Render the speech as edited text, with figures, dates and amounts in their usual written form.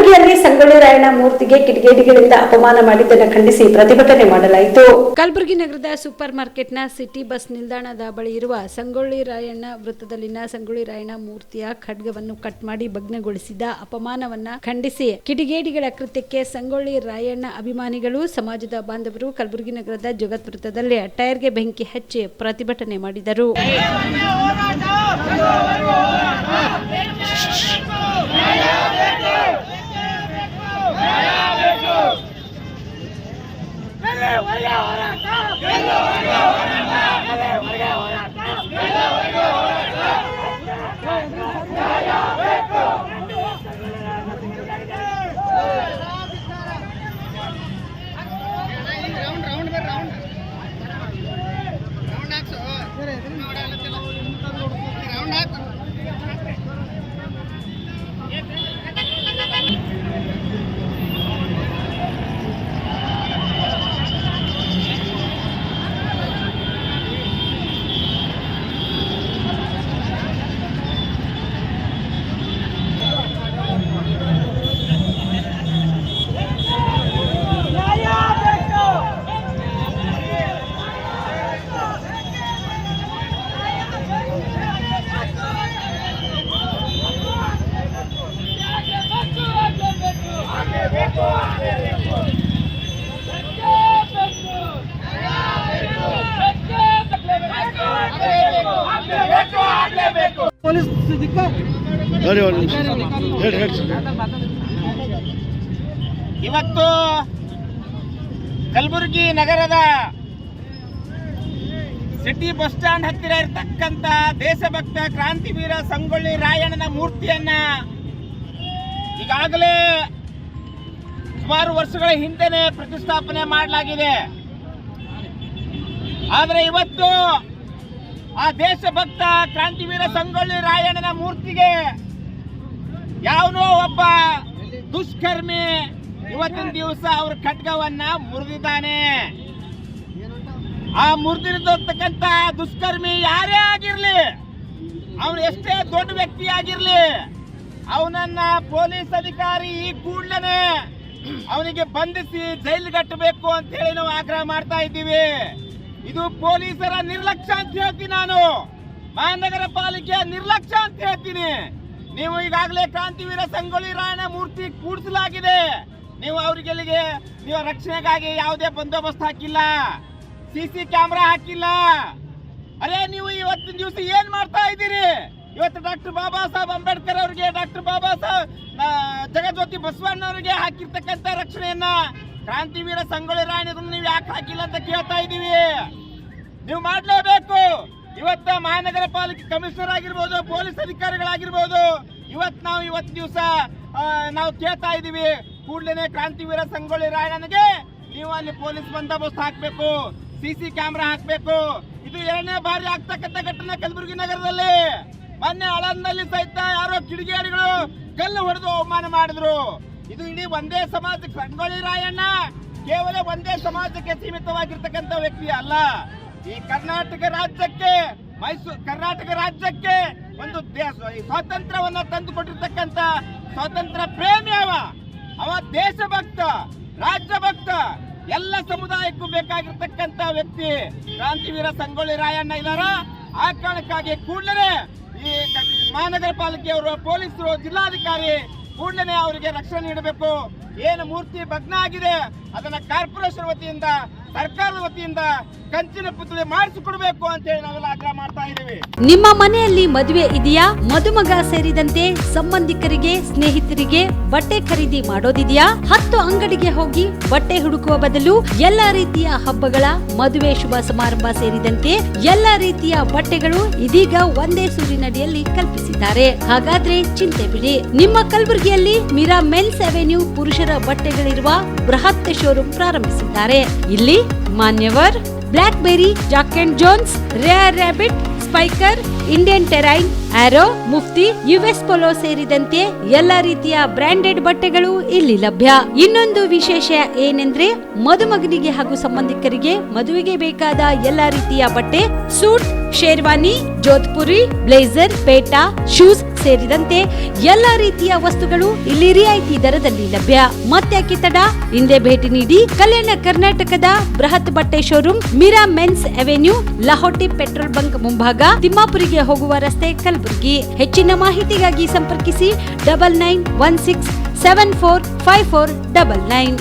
ಕಲಬುರಗಿಯಲ್ಲಿ ಸಂಗೊಳ್ಳಿ ರಾಯಣ್ಣ ಮೂರ್ತಿಗೆ ಕಿಡಿಗೇಡಿಗಳಿಂದ ಅಪಮಾನ ಮಾಡಿದ್ದನ್ನು ಖಂಡಿಸಿ ಪ್ರತಿಭಟನೆ ಮಾಡಲಾಯಿತು. ಕಲಬುರಗಿ ನಗರದ ಸೂಪರ್ ಮಾರ್ಕೆಟ್ನ ಸಿಟಿ ಬಸ್ ನಿಲ್ದಾಣದ ಬಳಿ ಇರುವ ಸಂಗೊಳ್ಳಿ ರಾಯಣ್ಣ ವೃತ್ತದಲ್ಲಿನ ಸಂಗೊಳ್ಳಿ ರಾಯಣ್ಣ ಮೂರ್ತಿಯ ಖಡ್ಗವನ್ನು ಕಟ್ ಮಾಡಿ ಭಗ್ನಗೊಳಿಸಿದ ಅಪಮಾನವನ್ನ ಖಂಡಿಸಿ ಕಿಡಿಗೇಡಿಗಳ ಕೃತ್ಯಕ್ಕೆ ಸಂಗೊಳ್ಳಿ ರಾಯಣ್ಣ ಅಭಿಮಾನಿಗಳು, ಸಮಾಜದ ಬಾಂಧವರು ಕಲಬುರಗಿ ನಗರದ ಜಗತ್ ವೃತ್ತದಲ್ಲಿ ಟೈರ್ಗೆ ಬೆಂಕಿ ಹಚ್ಚಿ ಪ್ರತಿಭಟನೆ ಮಾಡಿದರು. ಇವತ್ತು ಕಲಬುರಗಿ ನಗರದ ಸಿಟಿ ಬಸ್ ಸ್ಟ್ಯಾಂಡ್ ಹತ್ತಿರ ಇರತಕ್ಕಂತ ದೇಶಭಕ್ತ ಕ್ರಾಂತಿವೀರ ಸಂಗೊಳ್ಳಿ ರಾಯಣ್ಣನ ಮೂರ್ತಿಯನ್ನ ಈಗಾಗಲೇ ಸುಮಾರು ವರ್ಷಗಳ ಹಿಂದೆನೆ ಪ್ರತಿಷ್ಠಾಪನೆ ಮಾಡಲಾಗಿದೆ. ಆದರೆ ಇವತ್ತು ಆ ದೇಶಭಕ್ತ ಕ್ರಾಂತಿವೀರ ಸಂಗೊಳ್ಳಿ ರಾಯಣ್ಣನ ಮೂರ್ತಿಗೆ ಯಾವನೋ ಒಬ್ಬ ದುಷ್ಕರ್ಮಿ ಇವತ್ತಿನ ದಿವಸ ಅವ್ರ ಖಡ್ಗವನ್ನ ಮುರಿದಿದ್ದಾನೆ. ಆ ಮುರಿದಿರತಕ್ಕಂತ ದುಷ್ಕರ್ಮಿ ಯಾರೇ ಆಗಿರ್ಲಿ, ಅವನು ಎಷ್ಟೇ ದೊಡ್ಡ ವ್ಯಕ್ತಿ ಆಗಿರ್ಲಿ, ಅವನನ್ನ ಪೊಲೀಸ್ ಅಧಿಕಾರಿ ಈ ಕೂಡಲೇ ಅವನಿಗೆ ಬಂಧಿಸಿ ಜೈಲು ಕಟ್ಟಬೇಕು ಅಂತ ಹೇಳಿ ನಾವು ಆಗ್ರಹ ಮಾಡ್ತಾ ಇದ್ದೀವಿ. ಇದು ಪೊಲೀಸರ ನಿರ್ಲಕ್ಷ್ಯ ಅಂತ ಹೇಳ್ತೀನಿ, ನಾನು ಮಹಾನಗರ ಪಾಲಿಕೆಯ ನಿರ್ಲಕ್ಷ್ಯ ಅಂತ ಹೇಳ್ತೀನಿ. ನೀವು ಈಗಾಗಲೇ ಕ್ರಾಂತಿವೀರ ಸಂಗೊಳ್ಳಿ ರಾಯಣ್ಣ ಮೂರ್ತಿ ಕೂಡಿಸಲಾಗಿದೆ, ನೀವು ಅವರಿಗೆಲ್ಲಿಗೆ ನೀವು ರಕ್ಷಣೆಗಾಗಿ ಯಾವುದೇ ಬಂದೋಬಸ್ತ್ ಹಾಕಿಲ್ಲ, ಸಿಸಿ ಕ್ಯಾಮೆರಾ ಹಾಕಿಲ್ಲ. ಅರೆ ನೀವು ಇವತ್ತಿನ ದಿವಸ ಏನ್ ಮಾಡ್ತಾ ಇದ್ದೀರಿ? ಇವತ್ತು ಡಾಕ್ಟರ್ ಬಾಬಾ ಸಾಹೇಬ್ ಅಂಬೇಡ್ಕರ್ ಅವರಿಗೆ, ಡಾಕ್ಟರ್ ಬಾಬಾ ಸಾಹೇಬ್ ಜಗಜ್ಯೋತಿ ಬಸವಣ್ಣ ಅವರಿಗೆ ಹಾಕಿರ್ತಕ್ಕಂಥ ರಕ್ಷಣೆಯನ್ನ ಕ್ರಾಂತಿವೀರ ಸಂಗೊಳ್ಳಿ ರಾಯಣ್ಣ ನೀವು ಯಾಕೆ ಹಾಕಿಲ್ಲ ಅಂತ ಕೇಳ್ತಾ ಇದ್ದೀವಿ. ನೀವು ಮಾಡಲೇಬೇಕು. ಇವತ್ತ ಮಹಾನಗರ ಪಾಲಿಕೆ ಕಮಿಷನರ್ ಆಗಿರ್ಬೋದು, ಪೊಲೀಸ್ ಅಧಿಕಾರಿಗಳಾಗಿರ್ಬೋದು, ಇವತ್ತು ದಿವಸ ನಾವು ಕೇಳ್ತಾ ಇದ್ದೀವಿ, ಕೂಡಲೇ ಕ್ರಾಂತಿವೀರ ಸಂಗೊಳ್ಳಿ ರಾಯಣ್ಣನಿಗೆ ನೀವು ಅಲ್ಲಿ ಪೊಲೀಸ್ ಬಂದೋಬಸ್ತ್ ಹಾಕ್ಬೇಕು, ಸಿಸಿ ಕ್ಯಾಮೆರಾ ಹಾಕ್ಬೇಕು. ಇದು ಎರಡನೇ ಬಾರಿ ಆಗ್ತಕ್ಕಂಥ ಘಟನೆ ಕಲಬುರಗಿ ನಗರದಲ್ಲಿ. ಮೊನ್ನೆ ಆಳಂದಲ್ಲಿ ಸಹಿತ ಯಾರೋ ಕಿಡಿಗೇಡಿಗಳು ಕಲ್ಲು ಹೊಡೆದು ಅವಮಾನ ಮಾಡಿದ್ರು. ಇದು ಇಡೀ ಒಂದೇ ಸಮಾಜಕ್ಕೆ, ಸಂಗೊಳ್ಳಿ ರಾಯಣ್ಣ ಕೇವಲ ಒಂದೇ ಸಮಾಜಕ್ಕೆ ಸೀಮಿತವಾಗಿರ್ತಕ್ಕಂಥ ವ್ಯಕ್ತಿ ಅಲ್ಲ. ಈ ಕರ್ನಾಟಕ ರಾಜ್ಯಕ್ಕೆ ಒಂದು ಸ್ವಾತಂತ್ರ್ಯವನ್ನ ತಂದು ಕೊಟ್ಟಿರ್ತಕ್ಕಂಥ ಸ್ವಾತಂತ್ರ್ಯ ಪ್ರೇಮಿ ಅವ ದೇಶಭಕ್ತ, ರಾಜ್ಯಭಕ್ತ, ಎಲ್ಲ ಸಮುದಾಯಕ್ಕೂ ಬೇಕಾಗಿರ್ತಕ್ಕಂಥ ವ್ಯಕ್ತಿ ಕ್ರಾಂತಿವೀರ ಸಂಗೊಳ್ಳಿ ರಾಯಣ್ಣ ಇದಾರ. ಆ ಕಾರಣಕ್ಕಾಗಿ ಕೂಡಲೇ ಈ ಮಹಾನಗರ ಪಾಲಿಕೆಯವರು, ಪೊಲೀಸರು, ಜಿಲ್ಲಾಧಿಕಾರಿ ಕೂಡಲೇ ಅವರಿಗೆ ರಕ್ಷಣೆ ನೀಡಬೇಕು. ಏನು ಮೂರ್ತಿ ಭಗ್ನ ಆಗಿದೆ ಅದನ್ನ ಕಾರ್ಪೊರೇಷನ್ ವತಿಯಿಂದ, ಸರ್ಕಾರದ ವತಿಯಿಂದ ಕಂಚಿನ ಪುತ್ಥಳಿ ಮಾಡಿಸಿಕೊಡ್ಬೇಕು ಅಂತ ಹೇಳಿ ನಾವೆಲ್ಲ ಆಗ್ರಹ ಮಾಡ್ತಾ ಇದ್ದೀವಿ. ನಿಮ್ಮ ಮನೆಯಲ್ಲಿ ಮದುವೆ ಇದೆಯಾ? ಮದುಮಗ ಸೇರಿದಂತೆ ಸಂಬಂಧಿಕರಿಗೆ, ಸ್ನೇಹಿತರಿಗೆ ಬಟ್ಟೆ ಖರೀದಿ ಮಾಡೋದಿದೆಯಾ? 10 ಅಂಗಡಿಗೆ ಹೋಗಿ ಬಟ್ಟೆ ಹುಡುಕುವ ಬದಲು ಎಲ್ಲಾ ರೀತಿಯ ಹಬ್ಬಗಳ, ಮದುವೆ, ಶುಭ ಸಮಾರಂಭ ಸೇರಿದಂತೆ ಎಲ್ಲಾ ರೀತಿಯ ಬಟ್ಟೆಗಳು ಇದೀಗ ಒಂದೇ ಸೂರಿನಡಿಯಲ್ಲಿ ಕಲ್ಪಿಸಿದ್ದಾರೆ. ಹಾಗಾದ್ರೆ ಚಿಂತೆ ಬಿಡಿ. ನಿಮ್ಮ ಕಲಬುರಗಿಯಲ್ಲಿ ಮೀರಾ ಮೆನ್ಸ್ ಅವೆನ್ಯೂ ಪುರುಷರ ಬಟ್ಟೆಗಳಿರುವ ಬೃಹತ್ ಶೋರೂಮ್ ಪ್ರಾರಂಭಿಸಿದ್ದಾರೆ. ಇಲ್ಲಿ Manyavar, Blackberry, Jack and Jones, Rare Rabbit, Spykar, Indian Terrain, Arrow, Mufti, US Polo ಸೇರಿದಂತೆ ಎಲ್ಲಾ ರೀತಿಯ ಬ್ರಾಂಡೆಡ್ ಬಟ್ಟೆಗಳು ಇಲ್ಲಿ ಲಭ್ಯ. ಇನ್ನೊಂದು ವಿಶೇಷ ಏನೆಂದ್ರೆ, ಮದುಮಗನಿಗೆ ಹಾಗೂ ಸಂಬಂಧಿಕರಿಗೆ ಮದುವೆಗೆ ಬೇಕಾದ ಎಲ್ಲಾ ರೀತಿಯ ಬಟ್ಟೆ, ಸೂಟ್, ಶೇರ್ವಾನಿ, ಜೋಧ್ಪುರಿ, ಬ್ಲೇಸರ್, ಪೇಟಾ, ಶೂಸ್ ಸೇರಿದಂತೆ ಎಲ್ಲಾ ರೀತಿಯ ವಸ್ತುಗಳು ಇಲ್ಲಿ ರಿಯಾಯಿತಿ ದರದಲ್ಲಿ ಲಭ್ಯ. ಮತ್ತ್ಯಾಕೆ ತಡ? ಹಿಂದೆ ಭೇಟಿ ನೀಡಿ. ಕಲ್ಯಾಣ ಕರ್ನಾಟಕದ ಬೃಹತ್ ಬಟ್ಟೆ showroom Meera men's avenue, Lahoti petrol bunk ಮುಂಭಾಗ, ತಿಮ್ಮಾಪುರಿಗೆ ಹೋಗುವ ರಸ್ತೆ, ಕಲಬುರಗಿ. ಹೆಚ್ಚಿನ ಮಾಹಿತಿಗಾಗಿ ಸಂಪರ್ಕಿಸಿ 9916745499.